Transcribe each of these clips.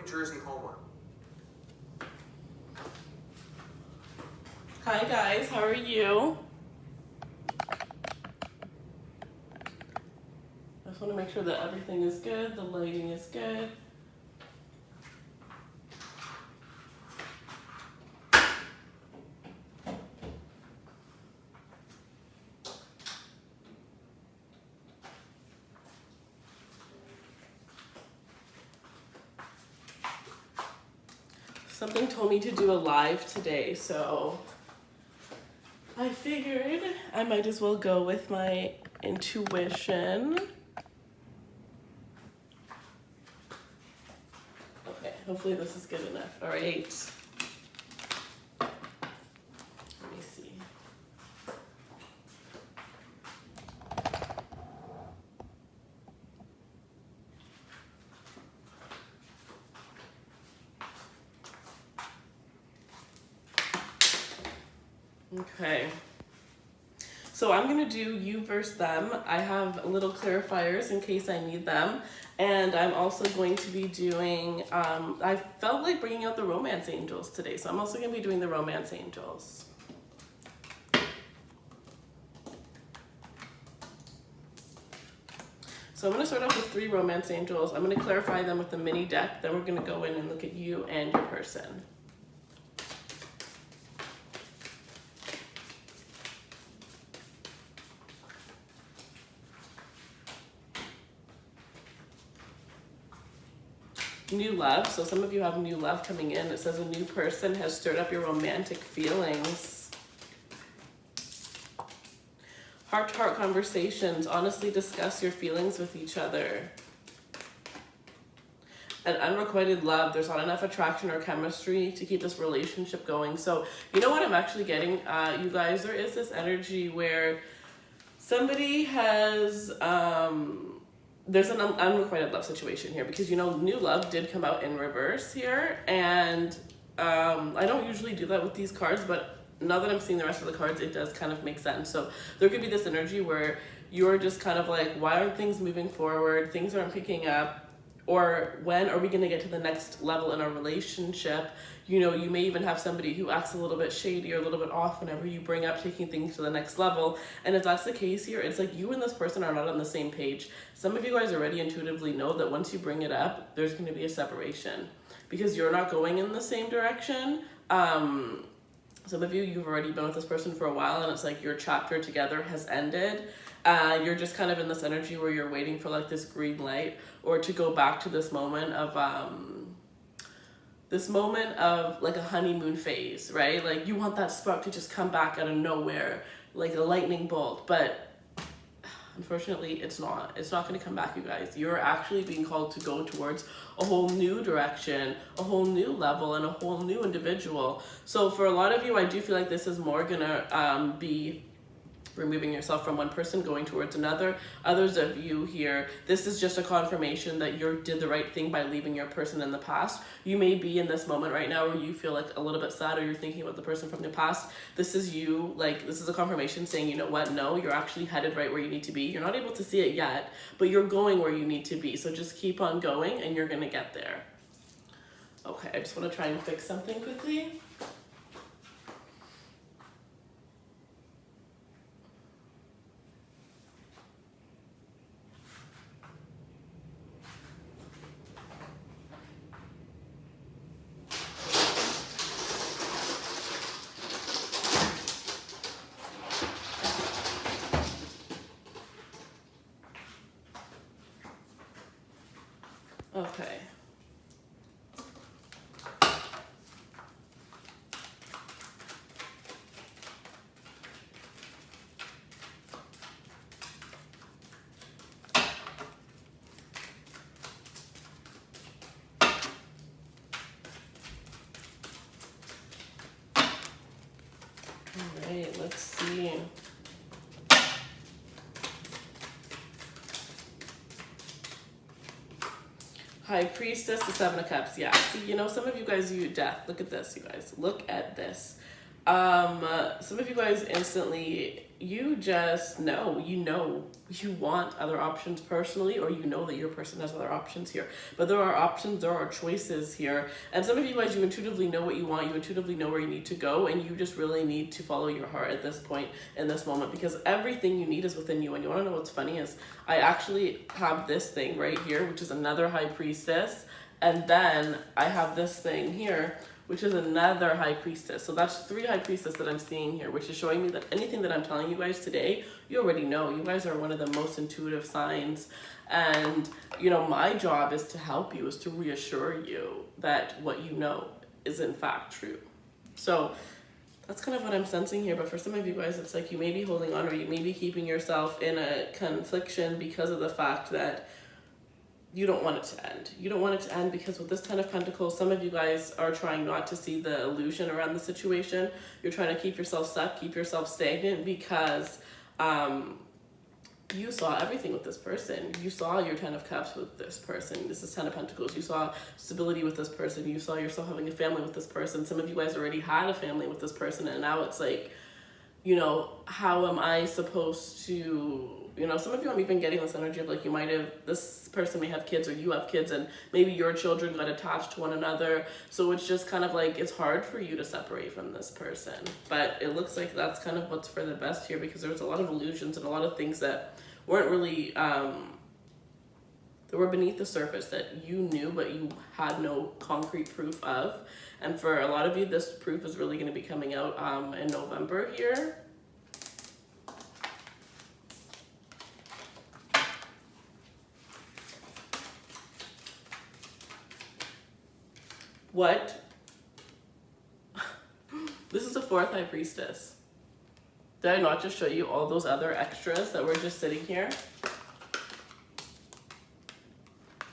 Jersey homework. Hi guys, how are you? I just want to make sure that everything is good, the lighting is good. Something told me to do a live today, so I figured I might as well go with my intuition. Okay, hopefully this is good enough. All right. Let me see. Okay. So I'm going to do you versus them. I have little clarifiers in case I need them. And I'm also going to be doing, I felt like bringing out the romance angels today. So I'm also going to be doing the romance angels. So I'm going to start off with 3 romance angels. I'm going to clarify them with the mini deck. Then we're going to go in and look at you and your person. New love. So some of you have new love coming in. It says a new person has stirred up your romantic feelings. Heart-to-heart conversations. Honestly discuss your feelings with each other. An unrequited love. There's not enough attraction or chemistry to keep this relationship going. So you know what I'm actually getting, you guys? There is this energy where somebody has... there's an unrequited love situation here because, you know, new love did come out in reverse here. And I don't usually do that with these cards, but now that I'm seeing the rest of the cards, it does kind of make sense. So there could be this energy where you're just kind of like, why aren't things moving forward? Things aren't picking up. Or when are we going to get to the next level in our relationship? You know, you may even have somebody who acts a little bit shady or a little bit off whenever you bring up taking things to the next level. And if that's the case here, it's like you and this person are not on the same page. Some of you guys already intuitively know that once you bring it up, there's going to be a separation because you're not going in the same direction. Some of you, you've already been with this person for a while and it's like your chapter together has ended. You're just kind of in this energy where you're waiting for like this green light or to go back to this moment of like a honeymoon phase, right? Like you want that spark to just come back out of nowhere, like a lightning bolt, but unfortunately it's not going to come back, you guys. You're actually being called to go towards a whole new direction, a whole new level, and a whole new individual. So for a lot of you, I do feel like this is more gonna be removing yourself from one person, going towards another. Others of you here, this is just a confirmation that you did the right thing by leaving your person in the past. You may be in this moment right now where you feel like a little bit sad or you're thinking about the person from the past. This is you, like, this is a confirmation saying, you know what, no, you're actually headed right where you need to be. You're not able to see it yet, but you're going where you need to be. So just keep on going and you're gonna get there. Okay, I just want to try and fix something quickly. Okay. All right, let's see. High Priestess, the 7 of Cups. Yeah, see, you know, some of you guys view death. Look at this, you guys. Look at this. Some of you guys instantly, you just know, you want other options personally, or you know that your person has other options here. But there are options, there are choices here. And some of you guys, you intuitively know what you want, you intuitively know where you need to go, and you just really need to follow your heart at this point, in this moment, because everything you need is within you. And you want to know what's funny is, I actually have this thing right here, which is another High Priestess, and then I have this thing here, which is another High Priestess. So that's 3 High Priestess that I'm seeing here, which is showing me that anything that I'm telling you guys today, you already know. You guys are one of the most intuitive signs. And, you know, my job is to help you, is to reassure you that what you know is in fact true. So that's kind of what I'm sensing here. But for some of you guys, it's like you may be holding on, or you may be keeping yourself in a confliction because of the fact that you don't want it to end. You don't want it to end because with this 10 of Pentacles, some of you guys are trying not to see the illusion around the situation. You're trying to keep yourself stuck, keep yourself stagnant because you saw everything with this person. You saw your 10 of Cups with this person. This is 10 of Pentacles. You saw stability with this person. You saw yourself having a family with this person. Some of you guys already had a family with this person, and now it's like, you know, how am I supposed to, you know, some of you, I'm even getting this energy of like, you might have, this person may have kids, or you have kids, and maybe your children got attached to one another. So it's just kind of like, it's hard for you to separate from this person. But it looks like that's kind of what's for the best here, because there's a lot of illusions and a lot of things that weren't really, that were beneath the surface that you knew, but you had no concrete proof of. And for a lot of you, this proof is really going to be coming out in November here. What? This is the 4th High Priestess. Did I not just show you all those other extras that were just sitting here?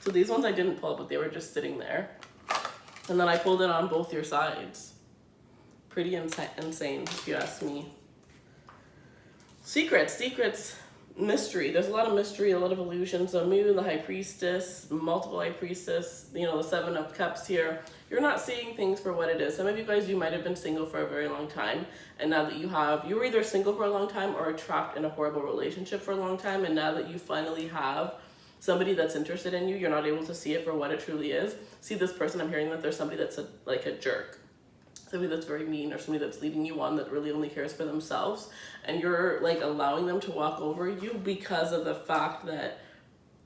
So these ones I didn't pull, but they were just sitting there. And then I pulled it on both your sides. Pretty insane, if you ask me. Secrets, mystery. There's a lot of mystery, a lot of illusions. So Moon, the High Priestess, multiple High Priestess, you know, the 7 of Cups here. You're not seeing things for what it is. Some of you guys, you might have been single for a very long time. And now that you were either single for a long time or trapped in a horrible relationship for a long time. And now that you finally have somebody that's interested in you, you're not able to see it for what it truly is. See this person, I'm hearing that there's somebody that's like a jerk. Somebody that's very mean, or somebody that's leading you on that really only cares for themselves. And you're like allowing them to walk over you because of the fact that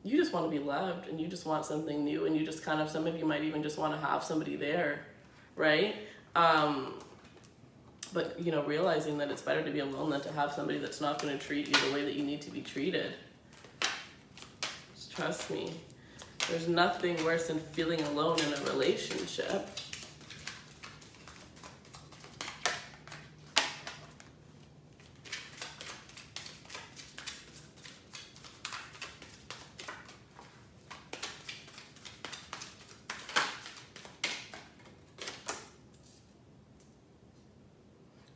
you just want to be loved, and you just want something new, and you just kind of, some of you might even just want to have somebody there, right? But, you know, realizing that it's better to be alone than to have somebody that's not going to treat you the way that you need to be treated. Just trust me. There's nothing worse than feeling alone in a relationship.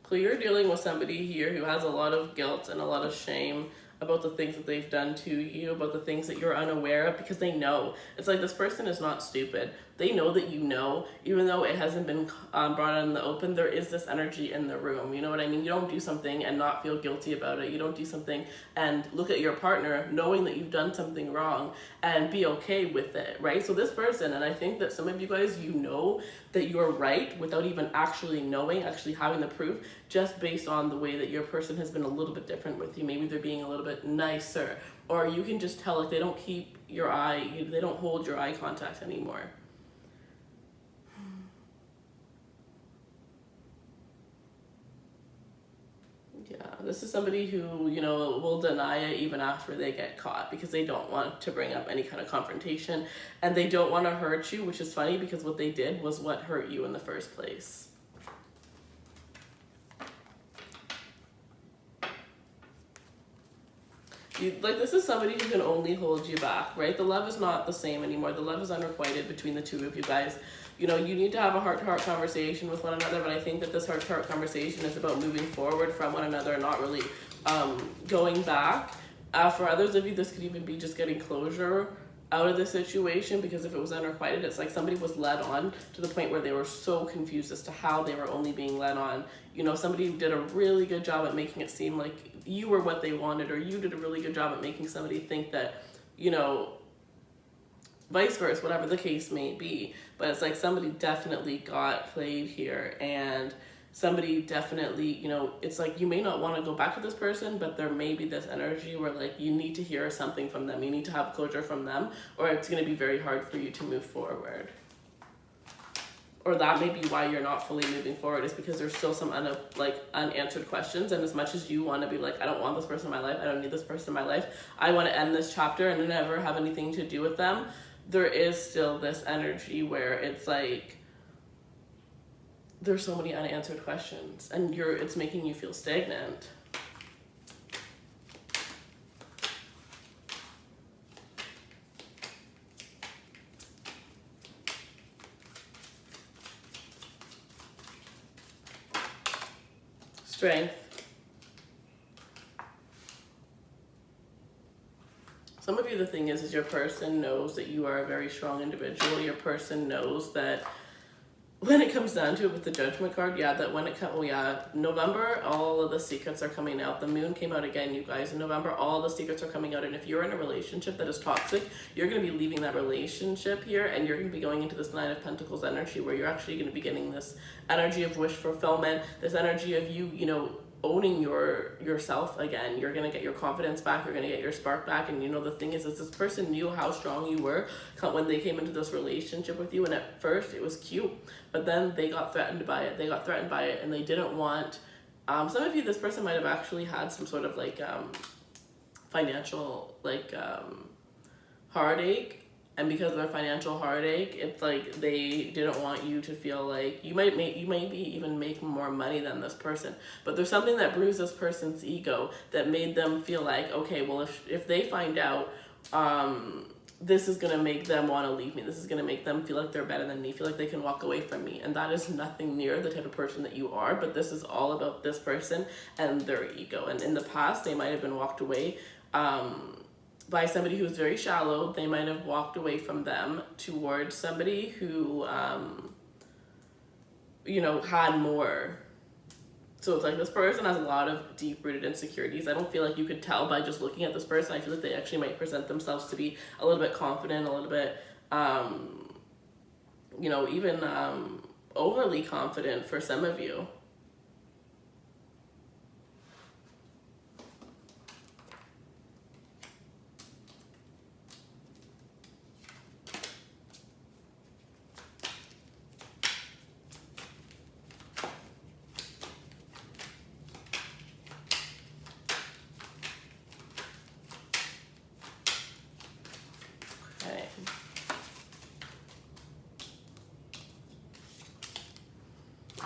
So you're dealing with somebody here who has a lot of guilt and a lot of shame about the things that they've done to you, about the things that you're unaware of, because they know. It's like this person is not stupid. They know that you know, even though it hasn't been brought out in the open, there is this energy in the room. You know what I mean? You don't do something and not feel guilty about it. You don't do something and look at your partner knowing that you've done something wrong and be okay with it, right? So this person, and I think that some of you guys, you know that you're right without even actually knowing, actually having the proof, just based on the way that your person has been a little bit different with you. Maybe they're being a little bit nicer, or you can just tell, like, they don't keep your eye, they don't hold your eye contact anymore. Yeah, this is somebody who, you know, will deny it even after they get caught, because they don't want to bring up any kind of confrontation, and they don't want to hurt you, which is funny because what they did was what hurt you in the first place. This is somebody who can only hold you back, right? The love is not the same anymore. The love is unrequited between the two of you guys. You know, you need to have a heart-to-heart conversation with one another, but I think that this heart-to-heart conversation is about moving forward from one another and not really going back. For others of you, this could even be just getting closure out of the situation, because if it was unrequited, it's like somebody was led on to the point where they were so confused as to how they were only being led on. You know, somebody did a really good job at making it seem like you were what they wanted, or you did a really good job at making somebody think that, you know, vice versa, whatever the case may be. But it's like somebody definitely got played here, and somebody definitely, you know, it's like you may not want to go back to this person, but there may be this energy where like you need to hear something from them, you need to have closure from them, or it's going to be very hard for you to move forward. Or that may be why you're not fully moving forward, is because there's still some unanswered questions. And as much as you want to be like, I don't want this person in my life, I don't need this person in my life, I want to end this chapter and never have anything to do with them, there is still this energy where it's like there's so many unanswered questions, and it's making you feel stagnant. Strength. Some of you, the thing is your person knows that you are a very strong individual. Your person knows that when it comes down to it with the Judgment card, that when it comes, November, all of the secrets are coming out. The moon came out again, you guys. In November, all the secrets are coming out. And if you're in a relationship that is toxic, you're going to be leaving that relationship here, and you're going to be going into this Nine of Pentacles energy, where you're actually going to be getting this energy of wish fulfillment, this energy of you, you know, owning yourself again. You're gonna get your confidence back, you're gonna get your spark back. And you know, the thing is this person knew how strong you were when they came into this relationship with you, and at first it was cute, but then they got threatened by it, and they didn't want some of you, this person might have actually had some sort of like financial heartache. And because of their financial heartache, it's like they didn't want you to feel like you might even make more money than this person. But there's something that bruised this person's ego that made them feel like, okay, well, if they find out, this is gonna make them want to leave me. This is gonna make them feel like they're better than me, feel like they can walk away from me. And that is nothing near the type of person that you are. But this is all about this person and their ego. And in the past, they might have been walked away by somebody who's very shallow. They might have walked away from them towards somebody who, you know, had more. So it's like this person has a lot of deep-rooted insecurities. I don't feel like you could tell by just looking at this person. I feel like they actually might present themselves to be a little bit confident, a little bit, you know, even overly confident for some of you.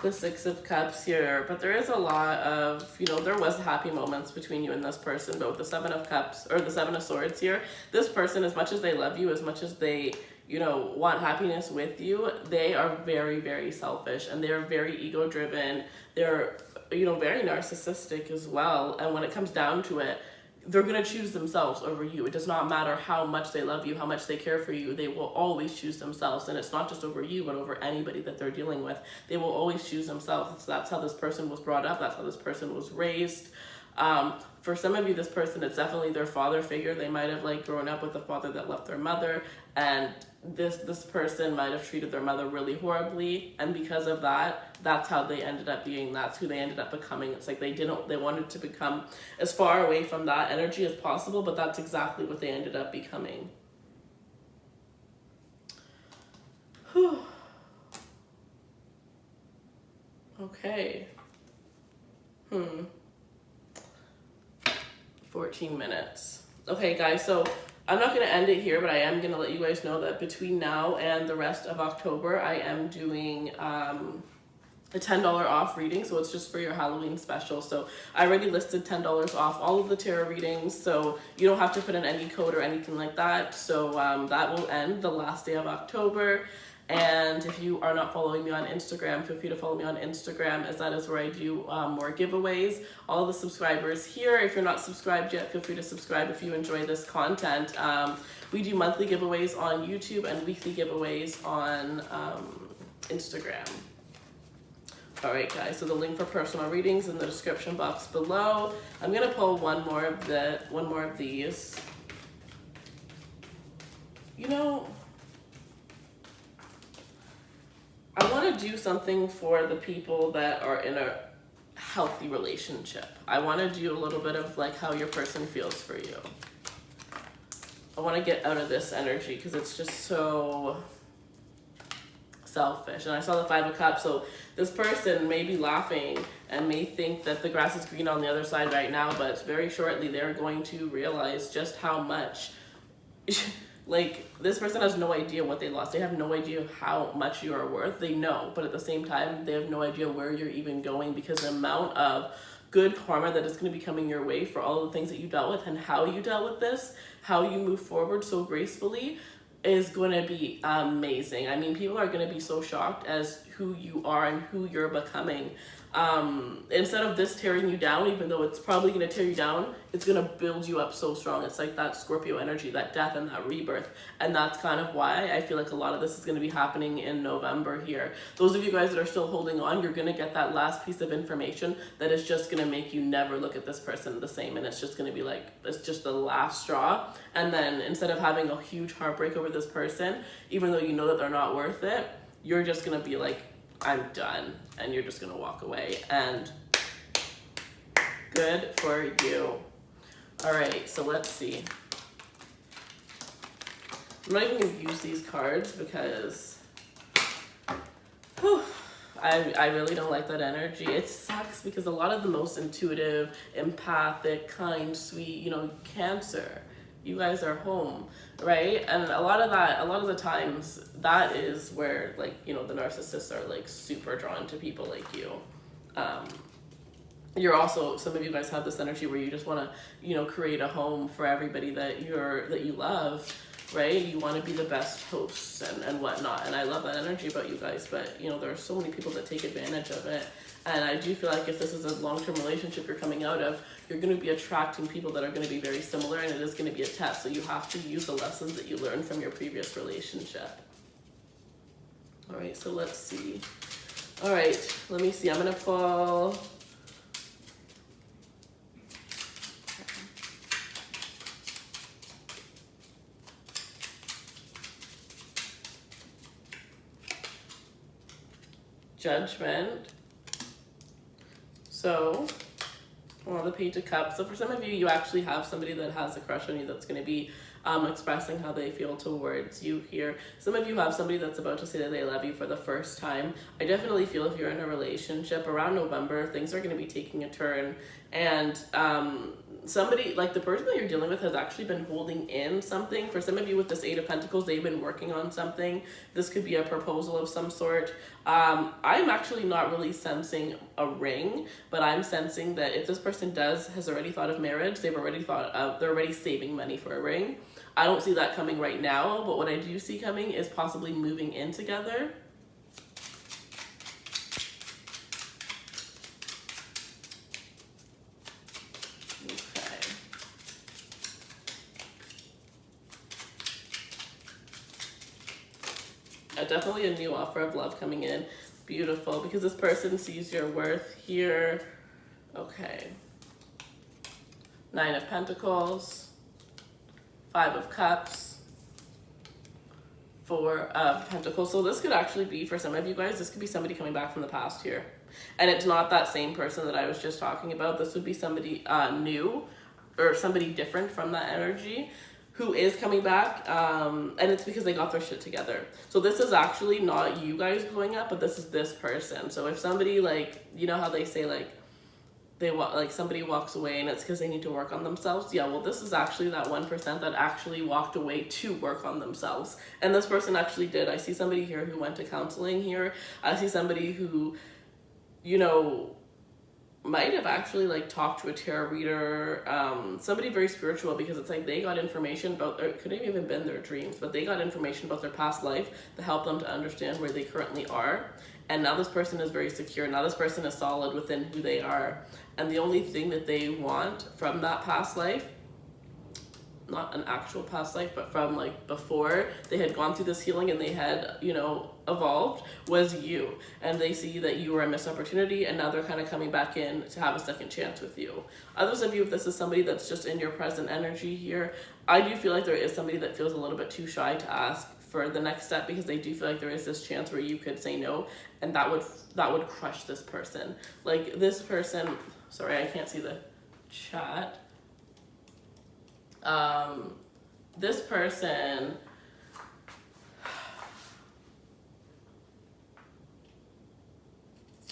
The Six of Cups here, but there is a lot of, you know, there was happy moments between you and this person, but with the Seven of Cups, or the Seven of Swords here, this person, as much as they love you, as much as they, you know, want happiness with you, they are very, very selfish, and they're very ego-driven. They're, you know, very narcissistic as well, and when it comes down to it, they're going to choose themselves over you. It does not matter how much they love you, how much they care for you. They will always choose themselves. And it's not just over you, but over anybody that they're dealing with. They will always choose themselves. So that's how this person was brought up. That's how this person was raised. For some of you, this person, it's definitely their father figure. They might have like grown up with a father that left their mother, and this person might have treated their mother really horribly, and because of that, that's how they ended up being. That's who they ended up becoming. It's like they wanted to become as far away from that energy as possible, but that's exactly what they ended up becoming. Whew. Okay. 14 minutes. Okay, guys, so I'm not going to end it here, but I am going to let you guys know that between now and the rest of October, I am doing a $10 off reading. So it's just for your Halloween special. So I already listed $10 off all of the tarot readings, so you don't have to put in any code or anything like that. So that will end the last day of October. And if you are not following me on Instagram, feel free to follow me on Instagram, as that is where I do more giveaways. All the subscribers here, if you're not subscribed yet, feel free to subscribe if you enjoy this content. We do monthly giveaways on YouTube and weekly giveaways on Instagram. All right, guys, so the link for personal readings in the description box below. I'm gonna pull one more of these. You know, I want to do something for the people that are in a healthy relationship. I want to do a little bit of like how your person feels for you. I want to get out of this energy because it's just so selfish. And I saw the Five of Cups, so this person may be laughing and may think that the grass is green on the other side right now, but very shortly they're going to realize just how much like this person has no idea what they lost. They have no idea how much you are worth. They know, but at the same time they have no idea where you're even going, because the amount of good karma that is going to be coming your way for all of the things that you dealt with and how you dealt with this, how you move forward so gracefully, is going to be amazing. I mean, people are going to be so shocked as who you are and who you're becoming. Instead of this tearing you down, even though it's probably going to tear you down, it's going to build you up so strong. It's like that Scorpio energy, that death and that rebirth. And that's kind of why I feel like a lot of this is going to be happening in November here. Those of you guys that are still holding on, you're going to get that last piece of information that is just going to make you never look at this person the same. And it's just going to be like, it's just the last straw. And then instead of having a huge heartbreak over this person, even though you know that they're not worth it, you're just going to be like, I'm done, and you're just gonna walk away, and good for you. All right, so let's see. I'm not even gonna use these cards because I really don't like that energy. It sucks because a lot of the most intuitive, empathic, kind, sweet, you know, Cancer, you guys are home, right? And a lot of the times that is where, like, you know, the narcissists are like super drawn to people like you. You're also, some of you guys have this energy where you just want to, you know, create a home for everybody that you love, right? You want to be the best hosts and whatnot. And I love that energy about you guys, but you know, there are so many people that take advantage of it. And I do feel like if this is a long-term relationship you're coming out of, you're going to be attracting people that are going to be very similar, and it is going to be a test. So you have to use the lessons that you learned from your previous relationship. All right, so let's see. All right, let me see. I'm going to pull... Judgment. So, well, the Page of Cups. So for some of you, you actually have somebody that has a crush on you that's going to be expressing how they feel towards you here. Some of you have somebody that's about to say that they love you for the first time. I definitely feel if you're in a relationship around November, things are going to be taking a turn, and somebody, like the person that you're dealing with, has actually been holding in something. For some of you with this Eight of Pentacles, they've been working on something. This could be a proposal of some sort. I'm actually not really sensing a ring, but I'm sensing that if this person has already thought of marriage, they're already saving money for a ring. I don't see that coming right now, but what I do see coming is possibly moving in together. Definitely a new offer of love coming in. Beautiful, because this person sees your worth here. Okay. Nine of Pentacles, Five of Cups, Four of Pentacles. So this could actually be, for some of you guys, this could be somebody coming back from the past here. And it's not that same person that I was just talking about. This would be somebody new or somebody different from that energy who is coming back, and it's because they got their shit together. So this is actually not you guys going up, but this is this person. So if somebody, like, you know how they say, like, somebody walks away and it's because they need to work on themselves? Yeah, well, this is actually that 1% that actually walked away to work on themselves. And this person actually did. I see somebody here who went to counseling here. I see somebody who, you know, might have actually like talked to a tarot reader, somebody very spiritual, because it's like they got information about it couldn't have even been their dreams, but they got information about their past life to help them to understand where they currently are. And now this person is very secure. Now this person is solid within who they are. And the only thing that they want from that past life not an actual past life, but from like before they had gone through this healing and they had, you know, evolved, was you. And they see that you were a missed opportunity, and now they're kind of coming back in to have a second chance with you. Others of you, if this is somebody that's just in your present energy here, I do feel like there is somebody that feels a little bit too shy to ask for the next step, because they do feel like there is this chance where you could say no, and that would crush this person. Like this person, sorry, I can't see the chat. This person,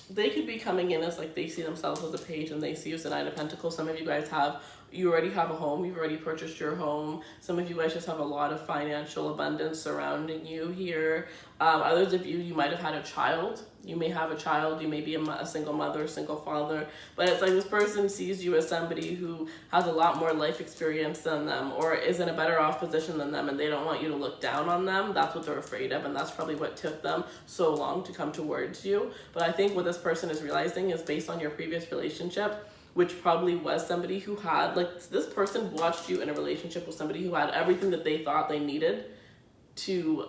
they could be coming in as like they see themselves as a page and they see you as a Nine of Pentacles. Some of you guys you already have a home, you've already purchased your home. Some of you guys just have a lot of financial abundance surrounding you here. Others of you might have had a child. You may have a child, you may be a single mother, a single father, but it's like this person sees you as somebody who has a lot more life experience than them, or is in a better off position than them, and they don't want you to look down on them. That's what they're afraid of, and that's probably what took them so long to come towards you. But I think what this person is realizing is based on your previous relationship, which probably was somebody who had, like, this person watched you in a relationship with somebody who had everything that they thought they needed to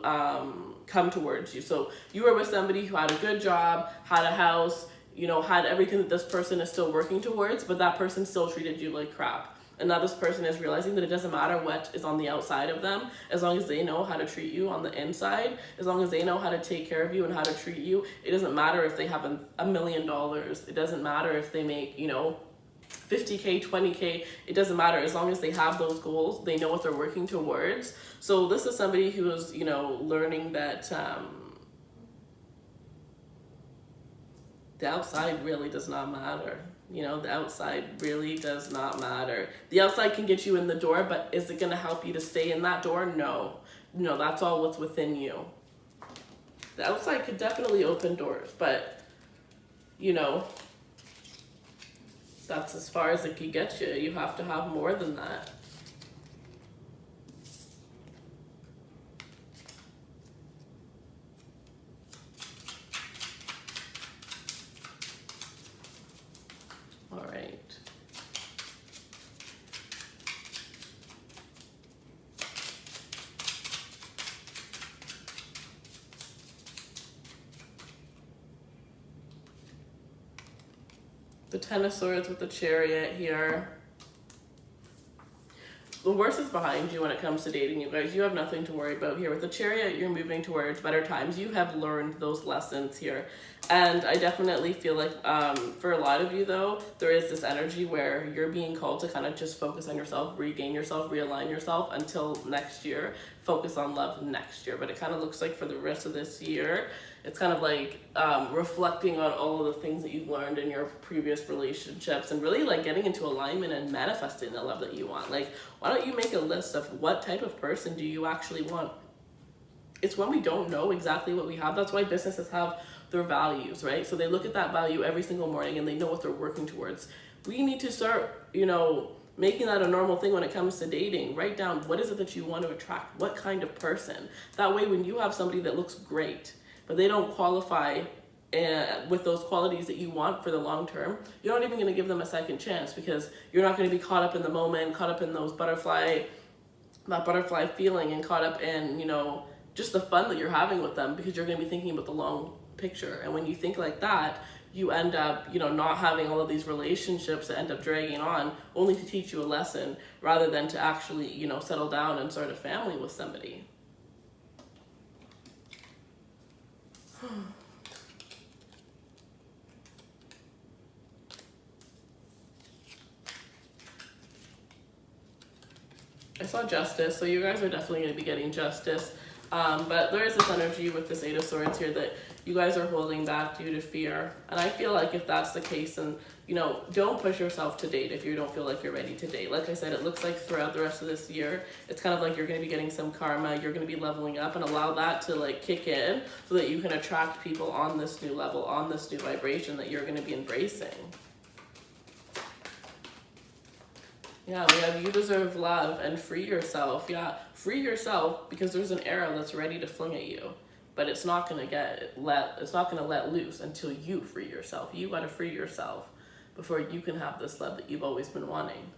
come towards you. So you were with somebody who had a good job, had a house, you know, had everything that this person is still working towards, but that person still treated you like crap. And now this person is realizing that it doesn't matter what is on the outside of them, as long as they know how to treat you on the inside, as long as they know how to take care of you and how to treat you. It doesn't matter if they have $1 million. It doesn't matter if they make, you know, 50K, 20K, it doesn't matter. As long as they have those goals, they know what they're working towards. So this is somebody who is, you know, learning that the outside really does not matter. You know, the outside really does not matter. The outside can get you in the door, but is it going to help you to stay in that door? No. No, that's all what's within you. The outside could definitely open doors, but, you know, that's as far as it can get you. You have to have more than that. All right. The Ten of Swords with the Chariot here. The worst is behind you when it comes to dating, you guys. You have nothing to worry about here. With the Chariot, you're moving towards better times. You have learned those lessons here. And I definitely feel like for a lot of you, though, there is this energy where you're being called to kind of just focus on yourself, regain yourself, realign yourself until next year. Focus on love next year. But it kind of looks like for the rest of this year, it's kind of like reflecting on all of the things that you've learned in your previous relationships and really like getting into alignment and manifesting the love that you want. Like, why don't you make a list of what type of person do you actually want? It's when we don't know exactly what we have. That's why businesses have their values, right? So they look at that value every single morning and they know what they're working towards. We need to start, you know, making that a normal thing when it comes to dating. Write down what is it that you want to attract, what kind of person. That way when you have somebody that looks great, but they don't qualify with those qualities that you want for the long term, you're not even going to give them a second chance, because you're not going to be caught up in the moment, caught up in those that butterfly feeling, and caught up in, you know, just the fun that you're having with them, because you're going to be thinking about the long picture. And when you think like that, you end up, you know, not having all of these relationships that end up dragging on, only to teach you a lesson rather than to actually, you know, settle down and start a family with somebody. I saw justice, so you guys are definitely going to be getting justice. But there is this energy with this Eight of Swords here that you guys are holding back due to fear. And I feel like if that's the case, then, you know, don't push yourself to date if you don't feel like you're ready to date. Like I said, it looks like throughout the rest of this year, it's kind of like you're going to be getting some karma, you're going to be leveling up, and allow that to like kick in so that you can attract people on this new level, on this new vibration that you're going to be embracing. Yeah, we have you deserve love and free yourself. Yeah, free yourself, because there's an arrow that's ready to fling at you, but it's not gonna let loose until you free yourself. You gotta free yourself before you can have this love that you've always been wanting.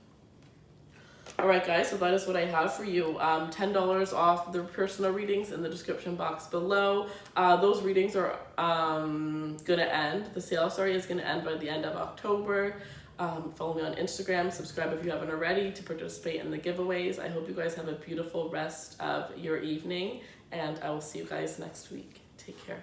All right, guys, so that is what I have for you. $10 off the personal readings in the description box below. Those readings are gonna end. The sale, sorry, is gonna end by the end of October. Follow me on Instagram. Subscribe if you haven't already to participate in the giveaways. I hope you guys have a beautiful rest of your evening, and I will see you guys next week. Take care.